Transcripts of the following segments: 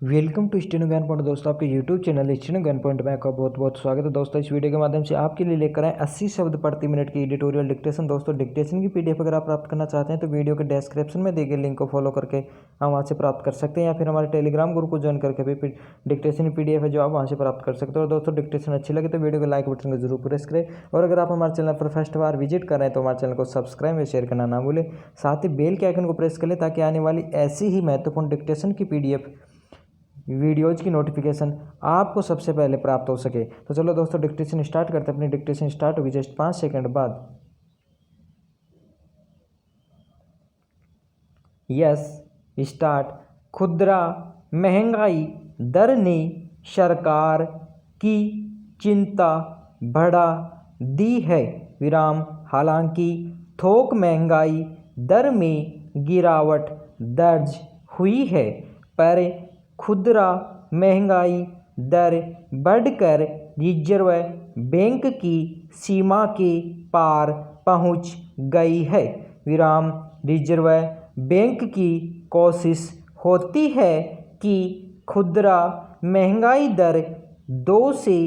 Welcome to steno ज्ञान point. दोस्तों आपके यूट्यूब चैनल स्टेनो ज्ञान पॉइंट में आपका बहुत बहुत स्वागत है। दोस्तों इस वीडियो के माध्यम से आपके लिए लेकर आए 80 शब्द प्रति मिनट की एडिटोरियल डिक्टेशन। दोस्तों डिक्टेशन की पीडीएफ अगर आप प्राप्त करना चाहते हैं तो वीडियो के डिस्क्रिप्शन में दिए गए लिंक को फॉलो करके आप वहाँ से प्राप्त कर सकते हैं, या फिर हमारे टेलीग्राम ग्रुप को ज्वाइन करके भी डिक्टेशन की पीडीएफ है जो आप वहाँ से प्राप्त कर सकते हो। और दोस्तों डिक्टेशन अच्छी लगे तो वीडियो को लाइक बटन को जरूर प्रेस करें, और अगर आप हमारे चैनल पर फर्स्ट बार विजिट कर रहे हैं तो हमारे चैनल को सब्सक्राइब और शेयर करना ना भूलें। साथ ही बेल के आइकन को प्रेस कर लें ताकि आने वाली ऐसी ही महत्वपूर्ण डिक्टेशन की पीडीएफ वीडियोज़ की नोटिफिकेशन आपको सबसे पहले प्राप्त हो सके। तो चलो दोस्तों डिक्टेशन स्टार्ट करते हैं। अपनी डिक्टेशन स्टार्ट होगी जस्ट 5 सेकंड बाद। Yes start. खुदरा महंगाई दर ने सरकार की चिंता बढ़ा दी है विराम। हालांकि थोक महंगाई दर में गिरावट दर्ज हुई है, पर खुदरा महंगाई दर बढ़कर रिजर्व बैंक की सीमा के पार पहुंच गई है विराम। रिजर्व बैंक की कोशिश होती है कि खुदरा महंगाई दर 2 से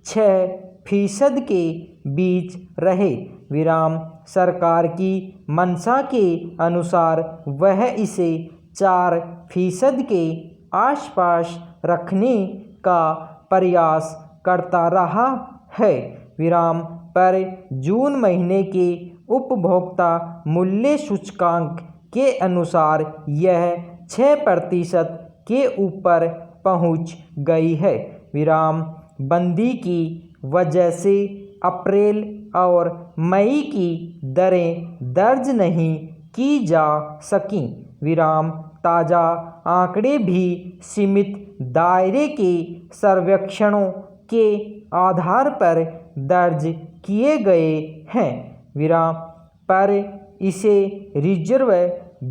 6% के बीच रहे विराम। सरकार की मंशा के अनुसार वह इसे 4% के आसपास रखने का प्रयास करता रहा है विराम। पर जून महीने के उपभोक्ता मूल्य सूचकांक के अनुसार यह 6% के ऊपर पहुंच गई है विराम। बंदी की वजह से अप्रैल और मई की दरें दर्ज नहीं की जा सकीं विराम। ताज़ा आंकड़े भी सीमित दायरे के सर्वेक्षणों के आधार पर दर्ज किए गए हैं विराम, पर इसे रिजर्व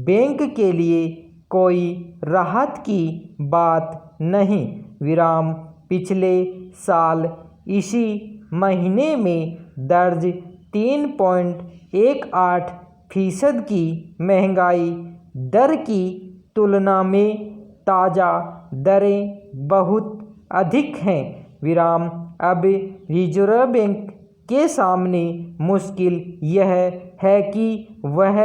बैंक के लिए कोई राहत की बात नहीं विराम। पिछले साल इसी महीने में दर्ज 3.18% की महंगाई दर की तुलना में ताज़ा दरें बहुत अधिक हैं विराम। अब रिजर्व बैंक के सामने मुश्किल यह है कि वह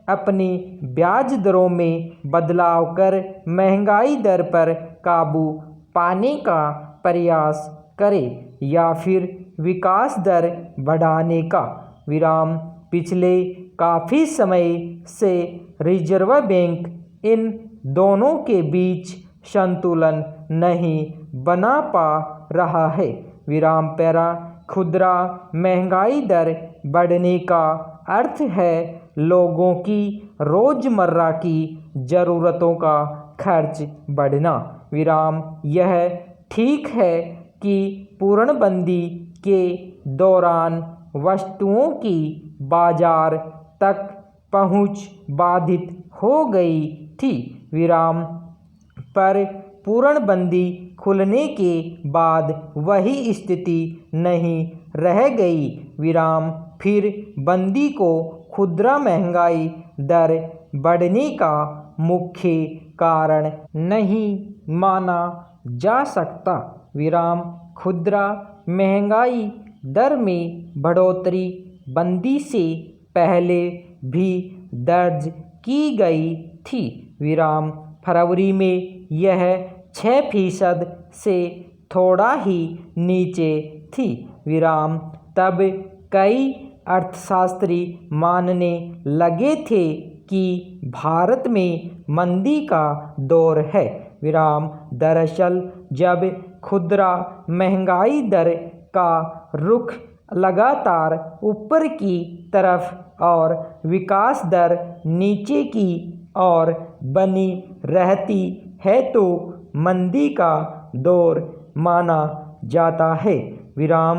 अपनी ब्याज दरों में बदलाव कर महंगाई दर पर काबू पाने का प्रयास करे या फिर विकास दर बढ़ाने का विराम। पिछले काफ़ी समय से रिजर्व बैंक इन दोनों के बीच संतुलन नहीं बना पा रहा है विराम। पैरा खुदरा महंगाई दर बढ़ने का अर्थ है लोगों की रोज़मर्रा की ज़रूरतों का खर्च बढ़ना विराम। यह ठीक है कि पूर्णबंदी के दौरान वस्तुओं की बाजार तक पहुंच बाधित हो गई थी विराम, पर पूर्णबंदी खुलने के बाद वही स्थिति नहीं रह गई विराम। फिर बंदी को खुदरा महंगाई दर बढ़ने का मुख्य कारण नहीं माना जा सकता विराम। खुदरा महंगाई दर में बढ़ोतरी बंदी से पहले भी दर्ज की गई थी विराम। फरवरी में यह 6% से थोड़ा ही नीचे थी विराम। तब कई अर्थशास्त्री मानने लगे थे कि भारत में मंदी का दौर है विराम। दरअसल जब खुदरा महंगाई दर का रुख लगातार ऊपर की तरफ और विकास दर नीचे की ओर बनी रहती है तो मंदी का दौर माना जाता है विराम।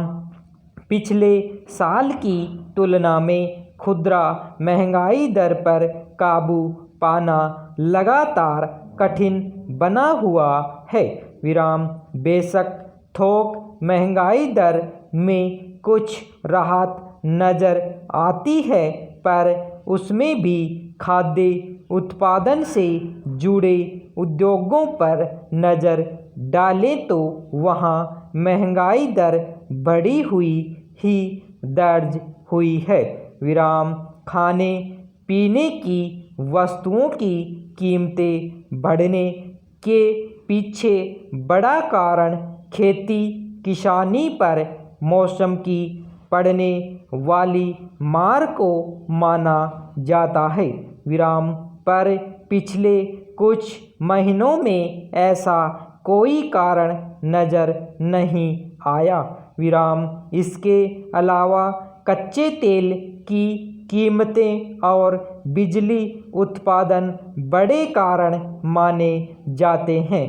पिछले साल की तुलना में खुदरा महंगाई दर पर काबू पाना लगातार कठिन बना हुआ है विराम। बेशक थोक महंगाई दर में कुछ राहत नज़र आती है, पर उसमें भी खाद्य उत्पादन से जुड़े उद्योगों पर नज़र डालें तो वहाँ महंगाई दर बढ़ी हुई ही दर्ज हुई है। विराम खाने पीने की वस्तुओं की कीमतें बढ़ने के पीछे बड़ा कारण खेती किसानी पर मौसम की पड़ने वाली मार को माना जाता है। विराम पर पिछले कुछ महीनों में ऐसा कोई कारण नज़र नहीं आया। विराम इसके अलावा कच्चे तेल की कीमतें और बिजली उत्पादन बड़े कारण माने जाते हैं,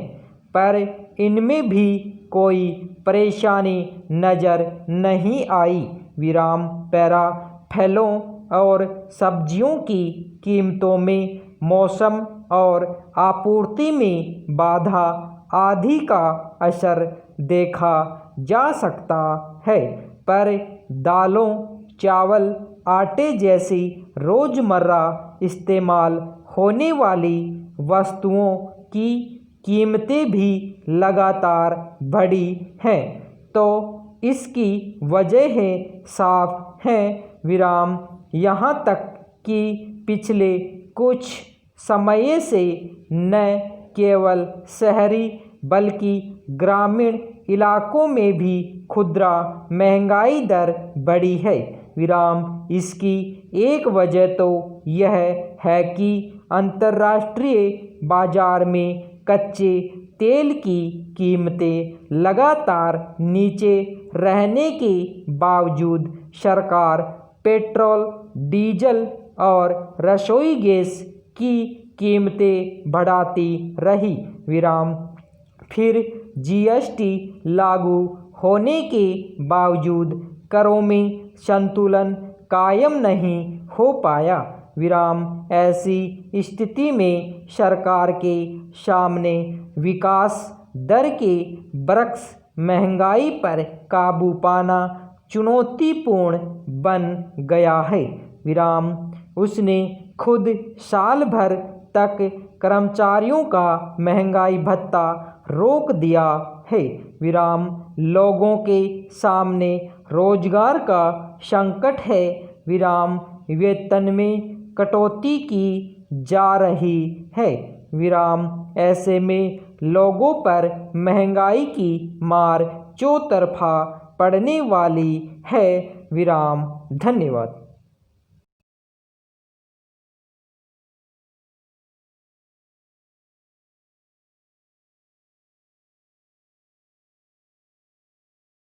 पर इनमें भी कोई परेशानी नज़र नहीं आई। विराम पैरा फलों और सब्जियों की कीमतों में मौसम और आपूर्ति में बाधा आदि का असर देखा जा सकता है, पर दालों, चावल, आटे जैसी रोज़मर्रा इस्तेमाल होने वाली वस्तुओं की कीमतें भी लगातार बढ़ी हैं, तो इसकी वजहें साफ हैं। विराम यहाँ तक कि पिछले कुछ समय से न केवल शहरी बल्कि ग्रामीण इलाकों में भी खुदरा महंगाई दर बढ़ी है। विराम इसकी एक वजह तो यह है कि अंतर्राष्ट्रीय बाजार में कच्चे तेल की कीमतें लगातार नीचे रहने के बावजूद सरकार पेट्रोल, डीजल और रसोई गैस की कीमतें बढ़ाती रही। विराम फिर जीएसटी लागू होने के बावजूद करों में संतुलन कायम नहीं हो पाया। विराम ऐसी स्थिति में सरकार के सामने विकास दर के बरक्स महंगाई पर काबू पाना चुनौतीपूर्ण बन गया है। विराम उसने खुद साल भर तक कर्मचारियों का महंगाई भत्ता रोक दिया है। विराम लोगों के सामने रोजगार का संकट है। विराम वेतन में कटौती की जा रही है। विराम ऐसे में लोगों पर महंगाई की मार चौतरफा पड़ने वाली है। विराम धन्यवाद।